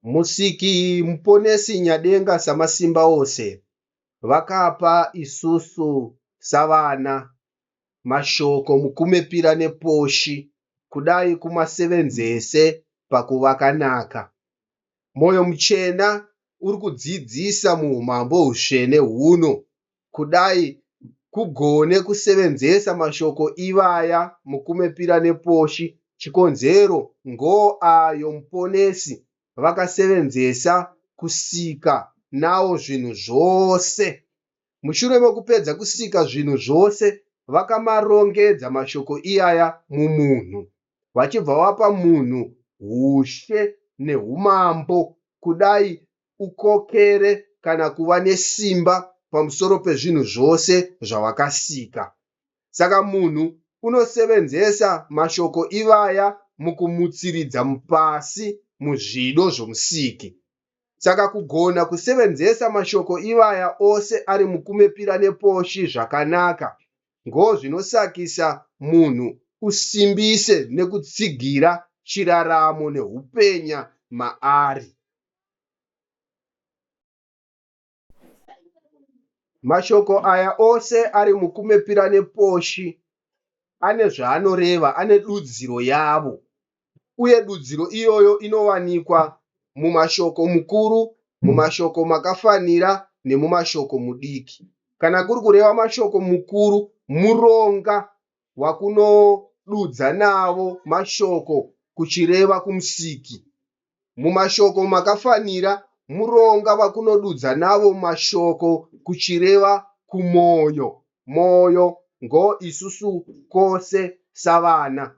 Musiki muponesi nyadenga samasimba ose vakapa isusu savana mashoko mukumepira neposhi kudai kumasevenzese pakuvakanaka. Moyo muchena uri kudzidzisa muumambo husvene huno kudai kugone kusevenzesa mashoko ivaya mukumepira neposhi. Chikonzero ngo ayo muponesi vakasevenzesa kusika nawo zvinhu zvose. Mushure mekupedza kusika zvinhu zvose vakamarongedza mashoko iyaya mumunhu, vachibva vapa munhu ushe neumambo kudai ukokere kana kuva nesimba pamusoro pezvinhu zvose zvavakasika. Saka munhu unosevenzesa mashoko ivaya mukumutsiridza pasi muzvido zvomusiki. Saka kugona kusevenzesa mashoko ivaya ose ari mukumepira neposhi zvakanaka ngozvinosakisa munhu usimbise nekutsigira chiraramo neupenya maari. Mashoko aya ose ari mukumepira neposhi ane zvaanoreva, ane dudziro yavo, uye dudziro iyoyo inowanikwa mumashoko mukuru, mumashoko makafanira nemumashoko mudiki. Kana kuri kureva mashoko mukuru, muronga wakunodudza navo mashoko kuchireva kumusiki. Mumashoko makafanira, muronga wakunodudza navo mashoko kuchireva kumwoyo. Mwoyo ngo isusu kose savana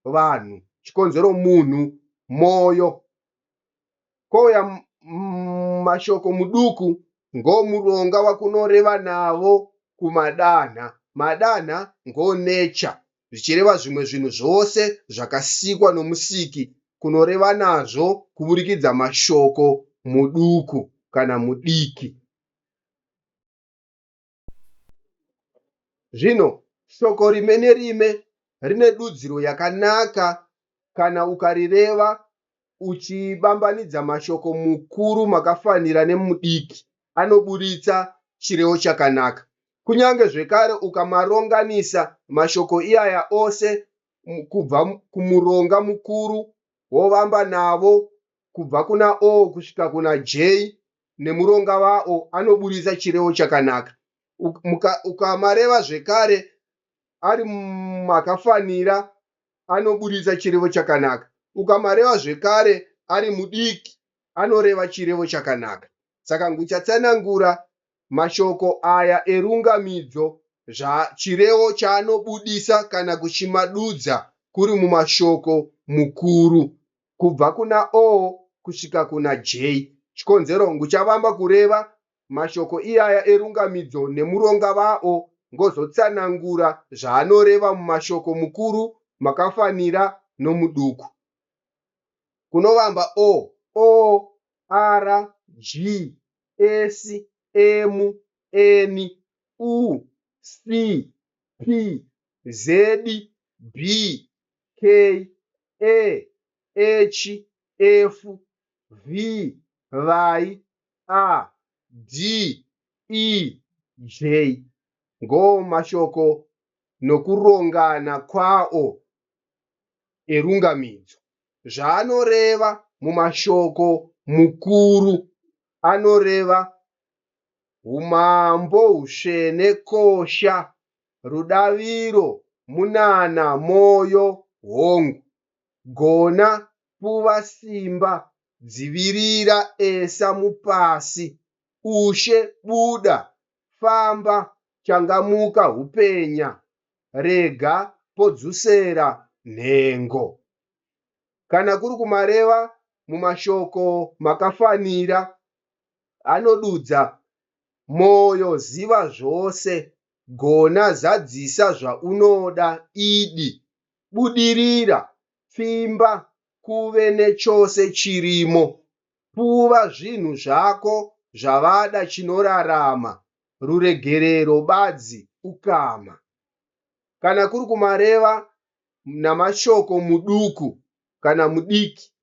vanhu, chikonzero munhu mwoyo. Kouya mashoko muduku ngo muronga wakunoreva navo kumadanha. Madanha ngo nature, zvichireva zvimwe zvinhu zvose zvakasikwa nomusiki kunoreva nazvo kuburikidza mashoko muduku kana mudiki. Zvino shoko rime nerime rine dudziro yakanaka kana ukarireva uchibambanidza mashoko mukuru makafanira nemudiki, anoburitsa chirevo chakanaka. Kunyange zvekare ukamaronganisa mashoko iyaya ose kubva kumuronga mukuru wovamba navo kubva kuna O kusvika kuna J nemuronga wao, anoburitsa chirevo chakanaka. Ukamareva zvekare ari makafanira, anoburitsa chirevo chakanaka. Ukamareva zvekare ari mudiki, anoreva chirevo chakanaka. Saka nguchatsanangura mashoko aya erungamidzo chirevo chaanobudisa kana kuchimadudza kuri mumashoko mukuru kubva kuna O kusvika kuna J. Chikonzero nguchavamba kureva mashoko iyaya erungamidzo nemuronga wao ngozotsanangura zvaanoreva mumashoko mukuru, makafanira nomuduku. Kunovamba O, R, G, S, M, N, U, C, P, Z, B, K, A, H, F, V, Y, A, D, E, J. Ngo mashoko nokurongana kwao erungamidzo. Zvaanoreva mumashoko mukuru anoreva umambo husvene kosha, rudaviro, munana, moyo, hongu, gona, puva, simba, dzivirira, esa mupasi, ushe, buda, famba, changamuka, hupenya, rega, podzusera, nhengo. Kana kuri kumareva mumashoko makafanira, anodudza moyo, ziva zvose, gona, zadzisa zvaunoda, idi, budirira, pfimba, kuve nechose chirimo, puva zvinhu zvako zvavada chinorarama, ruregerero, badzi, ukama. Kana kuri kumareva namashoko muduku kana mudiki,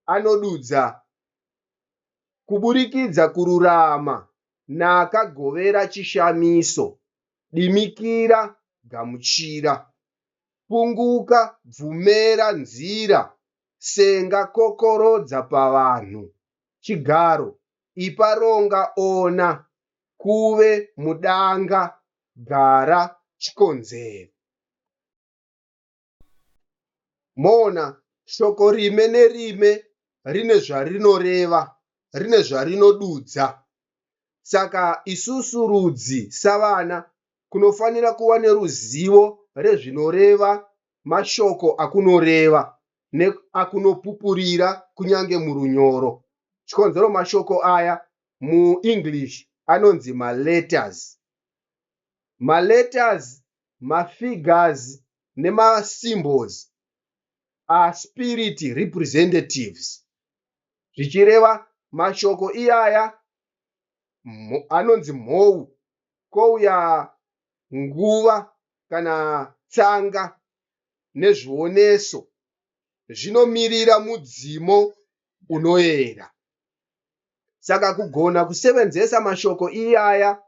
anodudza kuburikidza kururama naakagovera chishamiso. Dimikira, gamuchira. Punguka, bvumera nzira. Senga, kokorodza pavanhu. Chigaro, ipa ronga, ona. Kuve, mudanga. Gara, chikonzero. Mona, shoko rime nerime rine zvarinoreva, rine zvarinodudza. Saka isusu rudzi savana kunofanira kuva neruzivo rezvinoreva mashoko akunoreva neakunopupurira kunyange murunyoro. Chikonzero mashoko aya muEnglish anonzi maletters. Maletters, mafigures nemasymbols are spirit representatives. Zvichireva mashoko iyaya anonzi mhou, kouya nguva kana tsanga nezvioneso zvinomirira mudzimo unoyera. Saka kugona kusevenzesa mashoko iyaya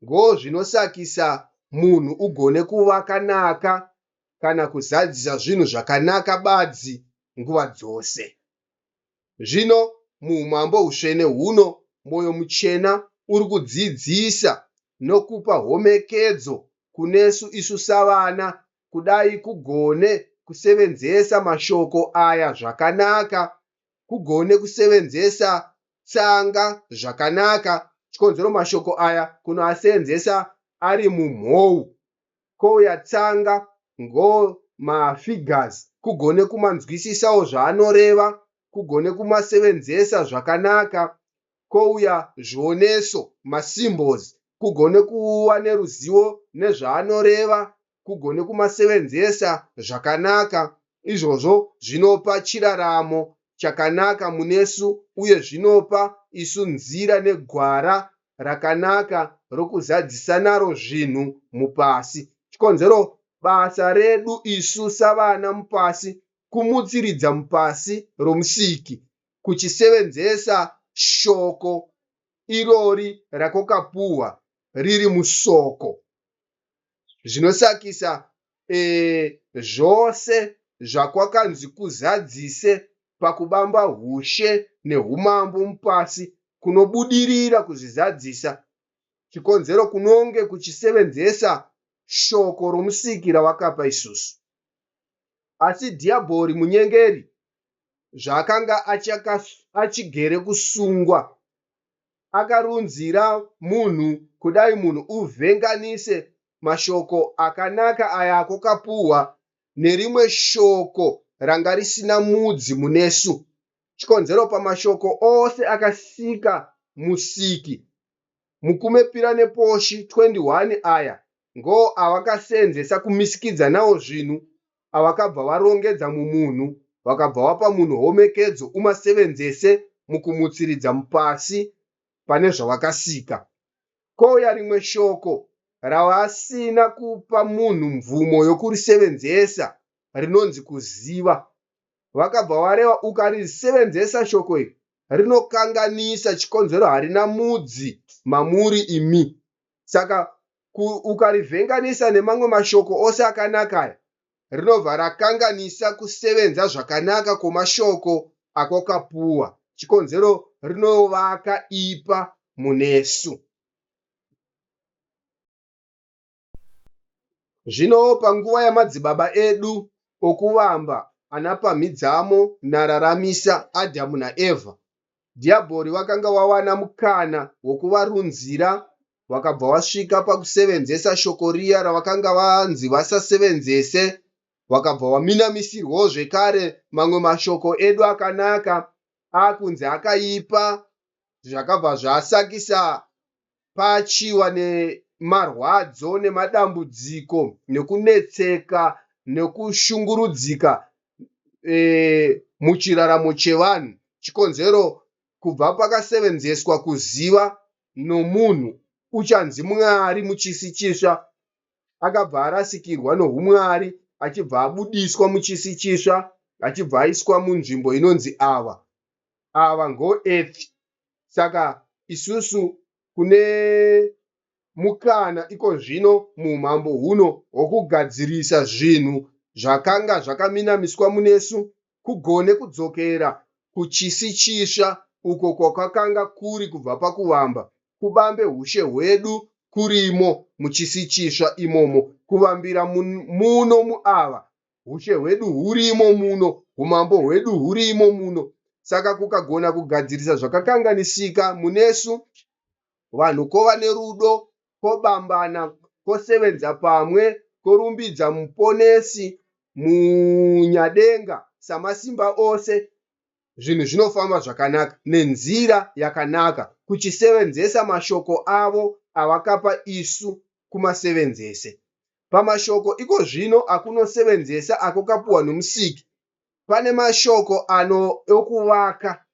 ngozvinosakisa munhu ugone kuva akanaka kana kuzadzisa zvinhu zvakanaka badzi nguva dzose. Zvino muumambo husvene huno mwoyo muchena uri kudzidzisa nokupa homekedzo kunesu isu savana kudai kugone kusevenzesa mashoko aya zvakanaka, kugone kusevenzesa tsanga zvakanaka. Chikonzero mashoko aya kunoasevenzesa ari mumhou, kouya tsanga mafigures kugone kumanzwisisawo zvaanoreva, kugone kumasevenzesa zvakanaka, kouya zvioneso masymbols kugone kuva neruzivo nezvaanoreva, kugone kumasevenzesa zvakanaka. Izvozvo zvinopa chiraramo chakanaka munesu uye zvinopa isu nzira negwara rakanaka rokuzadzisa naro zvinhu mupasi. Chikonzero basa redu isu savana mupasi kumutsiridza mupasi romusiki kuchisevenzesa shoko irori rakokapuhwa riri musoko. Zvinosakisa zvose zvakwakanzi kuzadzise pakubamba ushe neumambo mupasi kunobudirira kuzvizadzisa. Chikonzero kunonge kuchisevenzesa shoko romusiki rawakapa isusu. Asi dhiabhori munyengeri zvaakanga achigere kusungwa akarunzira munhu kudai munhu uvhenganise mashoko akanaka aya akokapuhwa nerimwe shoko ranga risina mudzi munesu. Chikonzero pamashoko ose akasika musiki mukumepira neposhi 21 aya ngo avakasenzesa kumisikidza nawo zvinhu avakabva varongedza mumunhu, vakabva vapa munhu homekedzo umasevenzese mukumutsiridza mupasi pane zvavakasika. Kouya rimwe shoko ravasina kupa munhu mvumo yokurisevenzesa rinonzi kuziva. Vakabva vareva ukarisevenzesa shoko iri rinokanganisa, chikonzero harina mudzi mamuri imi. Saka ukarivhenganisa nemamwe mashoko ose akanaka aya rinobva rakanganisa kusevenza zvakanaka kwemashoko akokapuhwa. Chikonzero rinovaka ipa munesu. Zvino panguva yamadzibaba edu okuvamba anapamhidzamo nararamisa Adhamu naEvha, dhiabhori vakanga wawana mukana wokuvarunzira, vakabva vasvika pakusevenzesa shoko riya ravakanga vanzi vasasevenzese, vakabva vaminamisirwawo zvekare mamwe mashoko edu akanaka akunzi akaipa, zvakabva zvasakisa pachiwa nemarwadzo nemadambudziko nekunetseka nekushungurudzika muchiraramo chevanhu. Chikonzero kubva pakasevenzeswa kuziva nomunhu uchanzi mwari muchisi chitsva, akabva arasikirwa noumwari achibva abudiswa muchisi chitsva achibva aiswa munzvimbo inonzi ava. ava ngo-earth. Saka isusu kune mukana iko zvino muumambo huno hwokugadzirisa zvinhu zvakanga zvakaminamiswa munesu, kugone kudzokera kuchisi chisva uko kwakakanga kuri kubva pakuvamba, kubambe ushe hwedu kurimo muchisi chisva imomo, kuvambira muno muava ushe hwedu hurimo muno, umambo hwedu hurimo muno. Saka kukagona kugadzirisa zvakakanganisika munesu, vanhu kova nerudo, kobambana, kosevenza pamwe, korumbidza muponesi munyadenga samasimba ose. Zvinhu zvinofamba zvakanaka nenzira yakanaka, kuchisevenzesa mashoko avo avakapa isu kumasevenzese. Pamashoko iko zvino akunosevenzesa akokapuwa nomusiki, pane mashoko okuvaka,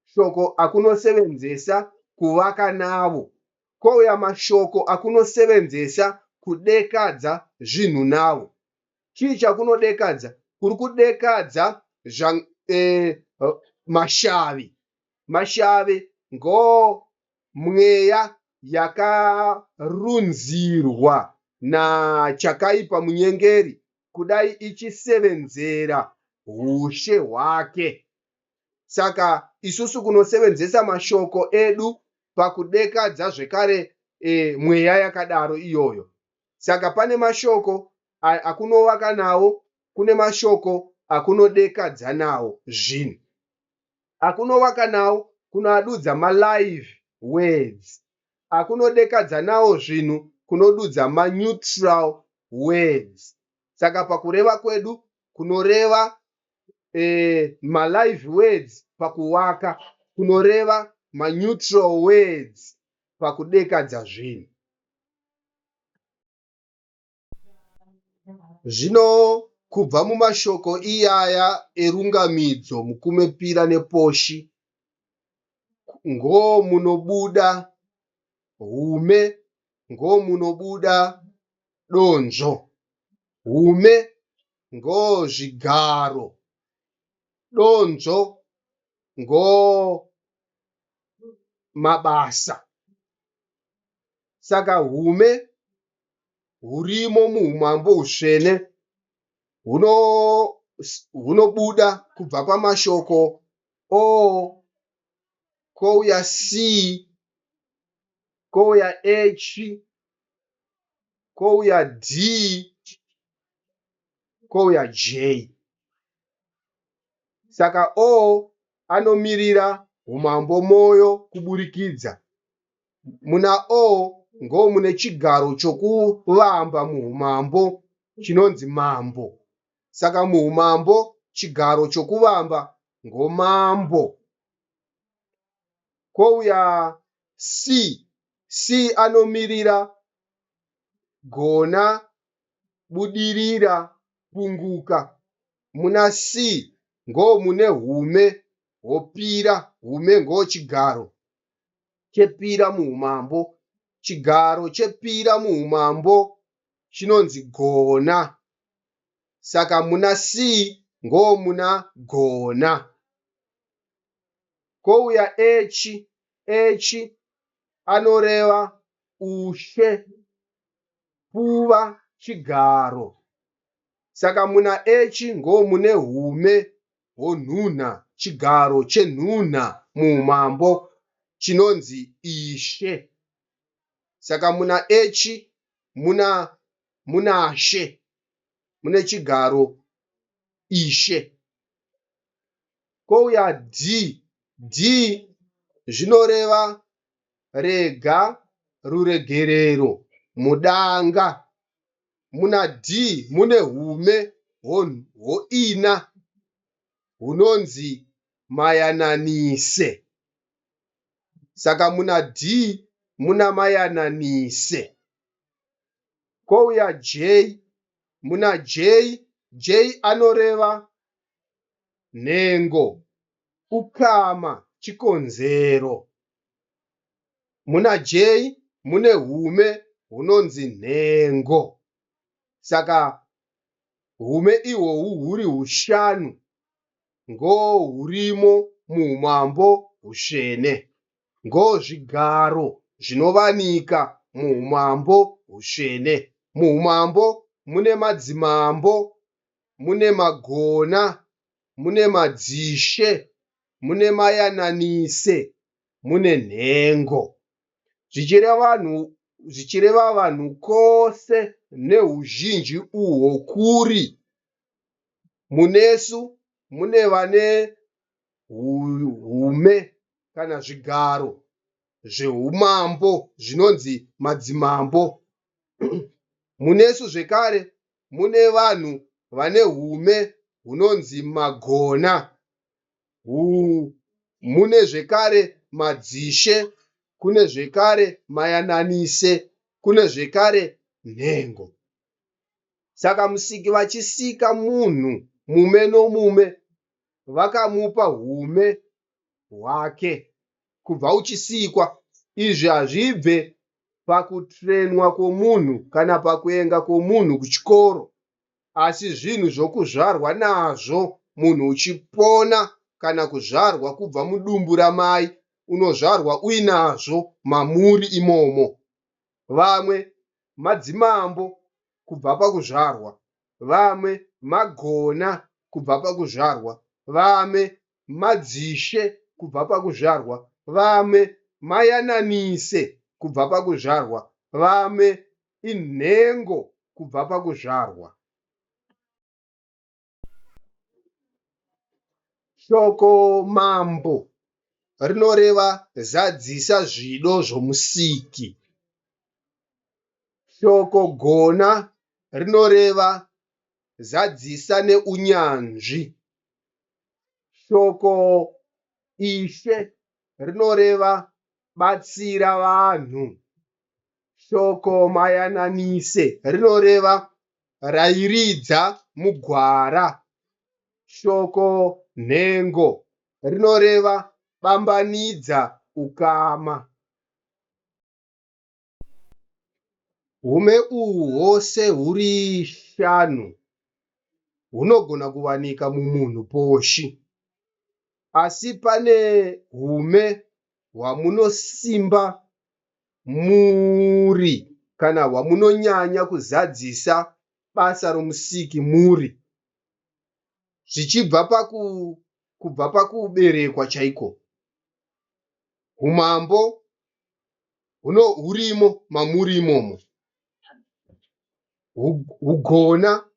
shoko akunosevenzesa kuvaka navo, kouya mashoko akunosevenzesa kudekadza zvinhu navo. Chii chakunodekadza? Kuri kudekadza mashavi. Mashavi ngo mweya yakarunzirwa nachakaipa munyengeri kudai ichisevenzera ushe hwake. Saka isusu kunosevenzesa mashoko edu pakudekadza zvekare mweya yakadaro iyoyo. Saka pane mashoko akunovaka nawo, kune mashoko akunodekadza nawo zvinhu. Akunovaka nawo kunoadudza malive words, akunodekadza nawo zvinhu kunodudza maneutral words. Saka pakureva kwedu kunoreva malive words pakuwaka, kunoreva maneutral words pakudekadza zvinhu. Zvino kubva mumashoko iyaya erungamidzo mukumepira neposhi, ngomunobuda hume, ngomunobuda donzvo. Hume ngozvigaro, donzvo ngomabasa. Saka hume hurimo muumambo husvene hunobuda kubva pamashoko O, kouya C, kouya H, kouya D, kouya J. Saka O anomirira umambo moyo kuburikidza. Muna O ngomune chigaro chokuvamba muumambo chinonzi mambo. Saka muumambo chigaro chokuvamba ngomambo. Kouya C, C anomirira gona, budirira, punguka. Muna C ngomune hume hopira, hume ngochigaro chepira muumambo. Chigaro chepira muumambo chinonzi gona. Saka muna C ngomuna gona. Kouya H, H anoreva ushe, puva, chigaro. Saka muna H ngomune hume honhunha, chigaro chenhunha muumambo chinonzi ishe. Saka muna H muna she, mune chigaro ishe. Kouya D, D zvinoreva rega, ruregerero, mudanga. Muna D mune hume hoina hunonzi mayananise. Saka muna D muna mayananise. Kouya J, muna J, J anoreva nhengo, ukama, chikonzero. Muna J mune hume hunonzi nhengo. Saka hume ihwohwu huri hushanu ngohurimo muumambo husvene. Ngozvigaro zvinovanika muumambo husvene. Muumambo mune madzimambo, mune magona, mune madzishe, mune mayananise, mune nhengo. Zvichireva vanhu kose nehuzhinji uhwo kuri. Munesu mune vane hume kana zvigaro zveumambo zvinonzi madzimambo. Munesu zvekare mune vanhu vane hume hunonzi magona. Mune zvekare madzishe, kune zvekare mayananise, kune zvekare nhengo. Saka musiki vachisika munhu mume nomume vakamupa hume hwake kubva uchisikwa. Izvi hazvibve pakuturenwa kwomunhu kana pakuenga kwomunhu kuchikoro, asi zvinhu zvokuzvarwa nazvo munhu uchipona, kana kuzvarwa kubva mudumbu ramai unozvarwa uinazvo mamuri imomo. Vamwe madzimambo kubva pakuzvarwa, vamwe magona kubva pakuzvarwa, vamwe madzishe kubva pakuzvarwa, vamwe mayananise kubva pakuzvarwa, vamwe inhengo kubva pakuzvarwa. Shoko mambo rinoreva zadzisa zvido zvomusiki. Shoko gona rinoreva zadzisa neunyanzvi. Shoko ishe rinoreva batsira vanhu. Shoko mayananise rinoreva rairidza mugwara. Shoko nhengo rinoreva bambanidza ukama. Hume uhu hwose huri 5 hunogona kuwanika mumunhu poshi, asi pane hume hwamunosimba muri kana hwamunonyanya kuzadzisa basa romusiki muri, zvichibva pakuberekwa chaiko. Humambo hurimo mamuri imomo. Hugona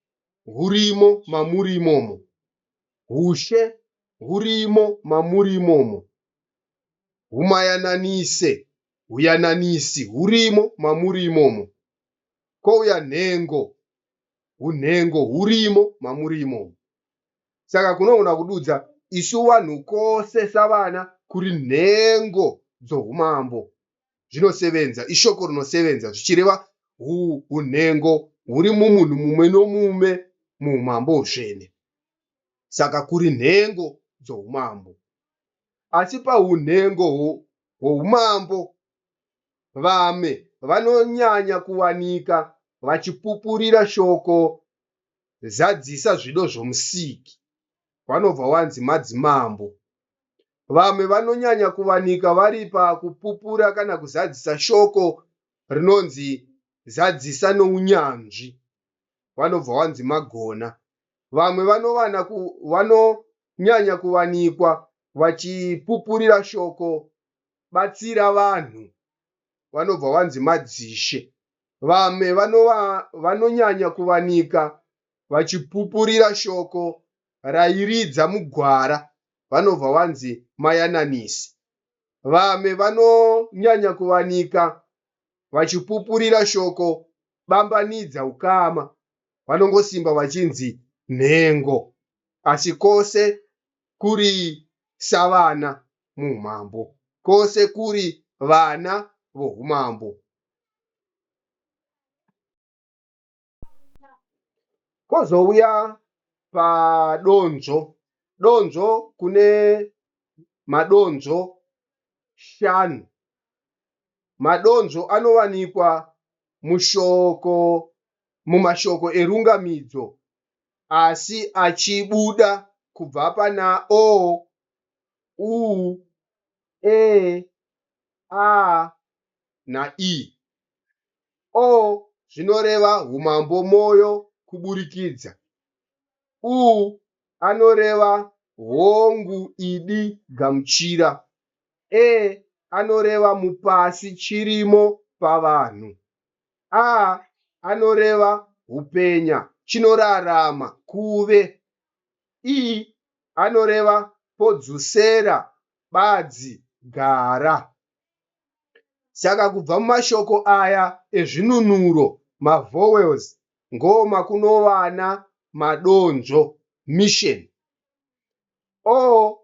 hurimo mamuri imomo. Hushe hurimo mamuri imomo. Huyananisi hurimo mamuri imomo. Kouya nhengo, hunhengo hurimo mamuri imomo. Saka kunogona kududza isu vanhu kose savana kuri nhengo dzoumambo. Zvinosevenza, ishoko rinosevenza zvichireva hunhengo huri mumunhu mumwe nomume muumambo husvene. Saka kuri nhengo dzoumambo. Asi pahunhengo hwoumambo, vamwe vanonyanya kuwanika vachipupurira shoko zadzisa zvido zvomusiki, vanobva vanzi madzimambo. Vamwe vanonyanya kuwanika vari pakupupura kana kuzadzisa shoko rinonzi zadzisa nounyanzvi, vanobva vanzi magona. Vamwe vanonyanya kuwanikwa vachipupurira shoko batsira vanhu, vanobva vanzi madzishe. Vamwe vanonyanya kuwanika vachipupurira shoko rairidza mugwara, vanobva vanzi mayananisi. Vamwe vanonyanya kuwanika vachipupurira shoko bambanidza ukama, vanongosimba vachinzi nhengo. Asi kose kuri savana muumambo, kose kuri vana voumambo. Kozouya padonzvo. Donzvo kune madonzvo 5. Madonzvo anowanikwa mumashoko erungamidzo, asi achibuda kubva pana o U, E, A na I. O zvinoreva humambo moyo kuburikidza. U anoreva hongu idi gamuchira. E anoreva mupasi chirimo pavanhu. A anoreva hupenya chinorarama kuve. I anoreva podzosera badzi gara. Saka kubva mumashoko aya ezvinunuro mavowels ngoma kunovana madonzvo mission. O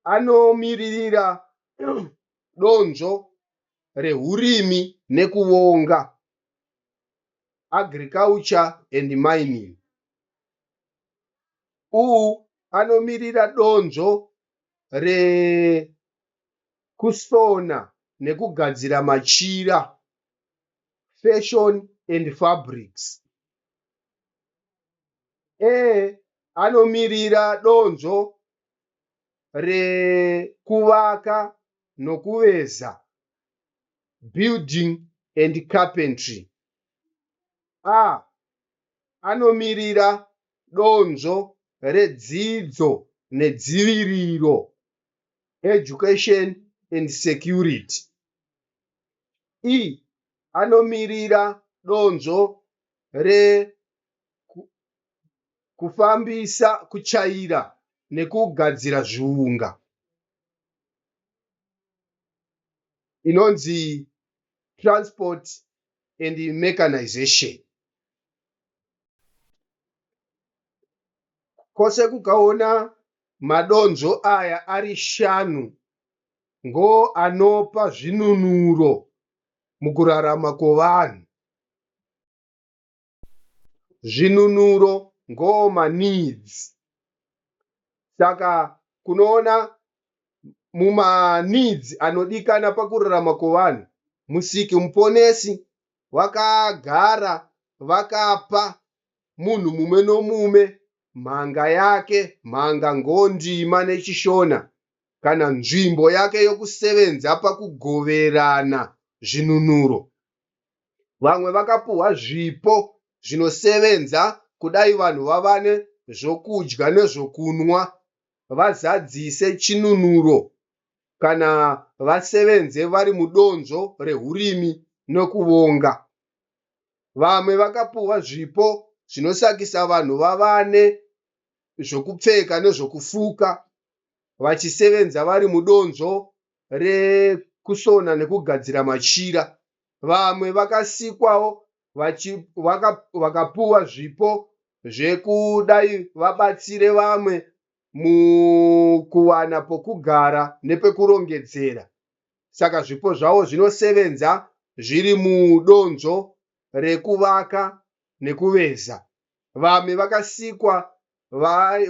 anomiririra donzvo rehurimi nekuvonga, agriculture and mining. U anomirira donzvo rekusona nekugadzira machira, fashion and fabrics. E anomirira donzvo rekuvaka nokuveza, building and carpentry. A anomirira donzvo redzidzo nedziviriro, education and security. I anomirira donzvo rekufambisa, kuchaira nekugadzira zviunga, inonzi transport and mechanization. Kwose kukaona madonzvo aya ari shanu ngo anopa zvinunuro mukurarama kwevanhu. Zvinunuro ngoma needs. Saka kunoona muma needs anodikana pakurarama kwevanhu, Musiki Muponesi vakagara vakapa munhu mumwe nomume mhanga yake, mhanga, ngondima nechishona, kana nzvimbo yake yokusevenza pakugoverana zvinunuro. Vamwe vakapuhwa zvipo zvinosevenza kudai vanhu vavane zvokudya nezvokunwa, vazadzise chinunuro kana vasevenze vari mudonzvo rehurimi nokuvonga. Vamwe vakapuhwa zvipo zvinosakisa vanhu vavane zvokupfeka nezvokufuka, vachisevenza vari mudonzvo rekusona nekugadzira machira. Vamwe vakasikwawo vakapuhwa zvipo zvekudai vabatsire vamwe mukuwana pokugara nepekurongedzera. Saka zvipo zvavo zvinosevenza zviri mudonzvo rekuvaka nekuveza. Vamwe vakasikwa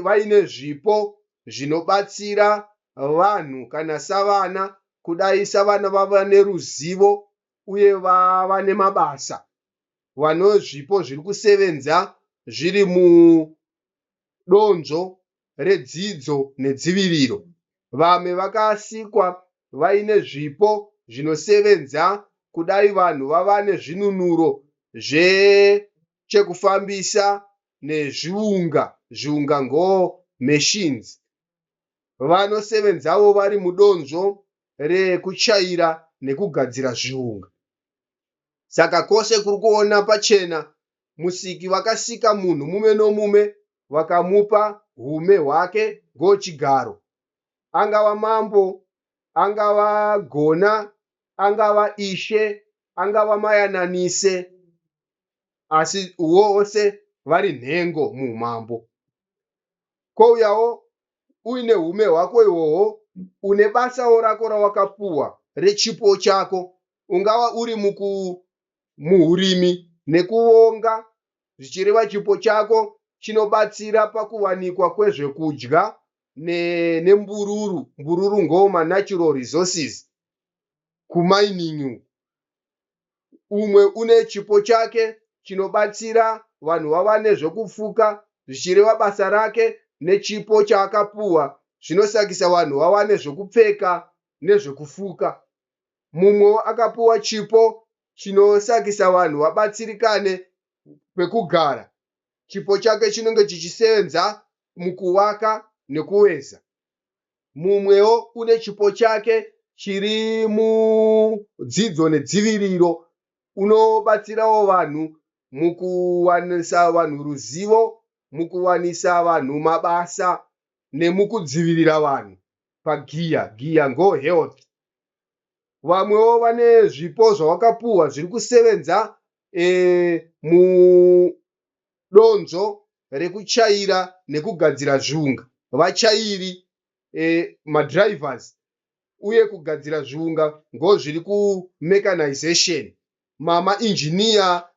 vaine zvipo zvinobatsira vanhu kana savana, kudai savana vava neruzivo uye vava nemabasa. Vane zvipo zviri kusevenza zviri mudonzvo redzidzo nedziviriro. Vamwe vakasikwa vaine zvipo zvinosevenza kudai vanhu vava nezvinunuro zvechekufambisa nezviunga, zviunga ngo machines. Vanosevenzawo vari mudonzvo rekuchaira nekugadzira zviunga. Saka kwose kuri kuona pachena, Musiki vakasika munhu mumwe nomume vakamupa ume hwake ngochigaro. Angava mambo, angava gona, angava ishe, angava mayananise, asi vose vari nhengo muumambo. Kouyawo uine ume hwako ihwohwo, une basawo rako rawakapuhwa rechipo chako, ungava uri muhurimi nekuvonga, zvichireva chipo chako chinobatsira pakuwanikwa kwezvekudya nembururu. Mbururu ngoma natural resources kumining. Umwe une chipo chake chinobatsira vanhu vava nezvekufuka, zvichireva basa rake nechipo chaakapuhwa zvinosakisa vanhu vawane zvokupfeka nezvekufuka. Mumwewo akapiwa chipo chinosakisa vanhu vabatsirikane pekugara. Chipo chake chinenge chichisevenza mukuvaka nekuveza. Mumwewo une chipo chake chiri mudzidzo nedziviriro, unobatsirawo vanhu mukuwanisa vanhu ruzivo, mukuwanisa vanhu mabasa nemukudzivirira vanhu pagiya ngo health. Vamwewo vane zvipo zvavakapuhwa zviri kusevenza mudonzvo rekuchaira nekugadzira zviunga. Vachairi, madrivers uye kugadzira zviunga ngo zviri kumechanization. Mainjiniya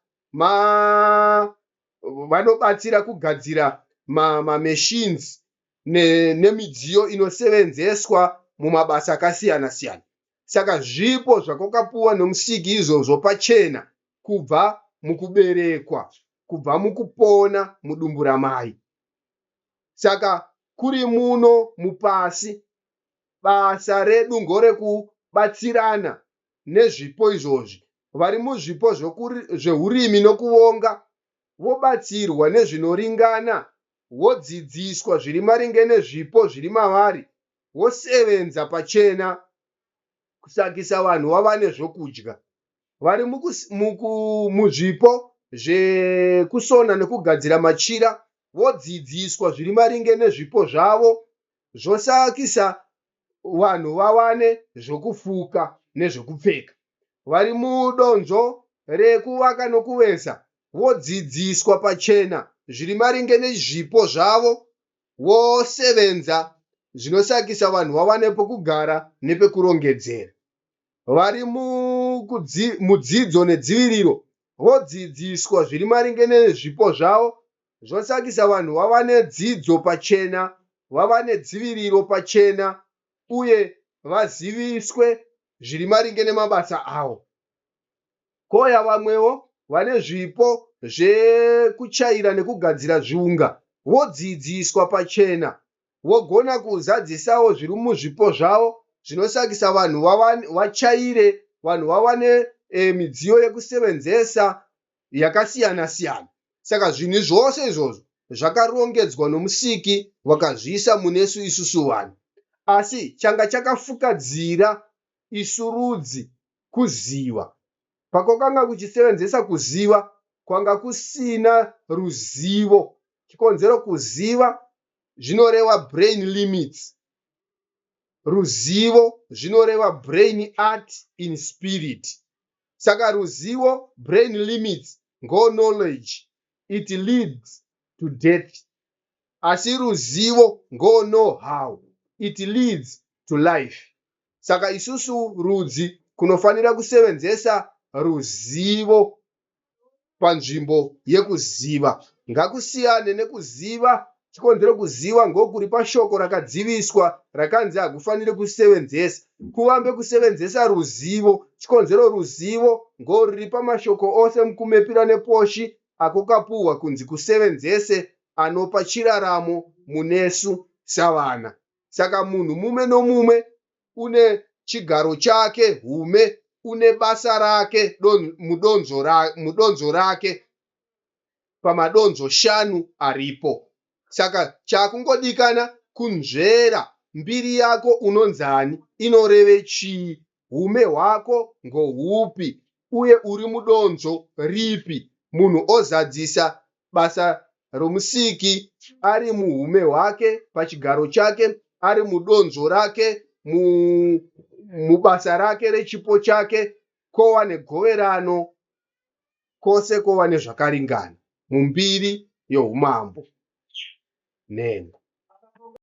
vanobatsira kugadzira machines nemidziyo inosevenzeswa mumabasa akasiyana siyana. Saka zvipo zvakakapuwa nomusiki izvozvo pachena kubva mukuberekwa, kubva mukupona mudumbu ramai. Saka kuri muno mupasi, basa redu ngorekubatsirana nezvipo izvozvi. Vari muzvipo zveurimi nokuonga vobatsirwa nezvinoringana, vodzidziswa zviri maringe nezvipo zviri mavari, vosevenza pachena kusakisa vanhu vawane zvokudya. Vari muzvipo zvekusona nekugadzira machira vodzidziswa zviri maringe nezvipo zvavo, zvosakisa vanhu vawane zvokufuka nezvokupfeka. Vari mudonzvo rekuvaka nokuveza vodzidziswa pachena zviri maringe nezvipo zvavo, vosevenza zvinosakisa vanhu vawane pekugara nepekurongedzera. Vari mudzidzo nedziviriro vodzidziswa zviri maringe nezvipo zvavo, zvosakisa vanhu vawane dzidzo pachena, vawane dziviriro pachena, uye vaziviswe zviri maringe nemabasa avo. Koya vamwewo vane zvipo zvekuchaira nekugadzira zviunga vodzidziswa pachena, vogona kuzadzisawo zviri muzvipo zvavo, zvinosakisa vanhu vachaire, vanhu vawane midziyo yekusevenzesa yakasiyana siyana. Saka zvinhu zvose izvozvo zvakarongedzwa nomusiki wakazviisa munesu isusu vanhu. Asi changa chakafukadzira isu rudzi kuziva. Pakwakanga kuchisevenzesa kuziva, kwanga kusina ruzivo. Chikonzero kuziva zvinoreva brain limits. Ruzivo zvinoreva brain art in spirit. Saka ruzivo, brain limits, ngo knowledge, it leads to death. Asi ruzivo ngo know-how, it leads to life. Saka isusu rudzi kunofanira kusevenzesa ruzivo panzvimbo yekuziva. Ngakusiyane nekuziva. Chikonzero kuziva ngokuri pashoko rakadziviswa rakanzi hakufaniri kusevenzesa. Kuvambe kusevenzesa ruzivo. Chikonzero ruzivo ngoruri pamashoko ose mukumepira neposhi akokapuhwa kunzi kusevenzese, anopa chiraramo munesu savana. Saka munhu mumwe nomumwe une chigaro chake, hume, une basa rake mudonzo rake pamadonzo 5 aripo. Saka chakungodikana kunzvera mbiri yako unonzani, inoreve chii, hume hwako ngohupi, uye uri mudonzo ripi. Munhu ozadzisa basa romusiki ari muhume hwake, pachigaro chake, ari mudonzo rake, mubasa rake rechipo chake, kova negoverano, kwose kova nezvakaringana mumbiri youmambo. Nhengo.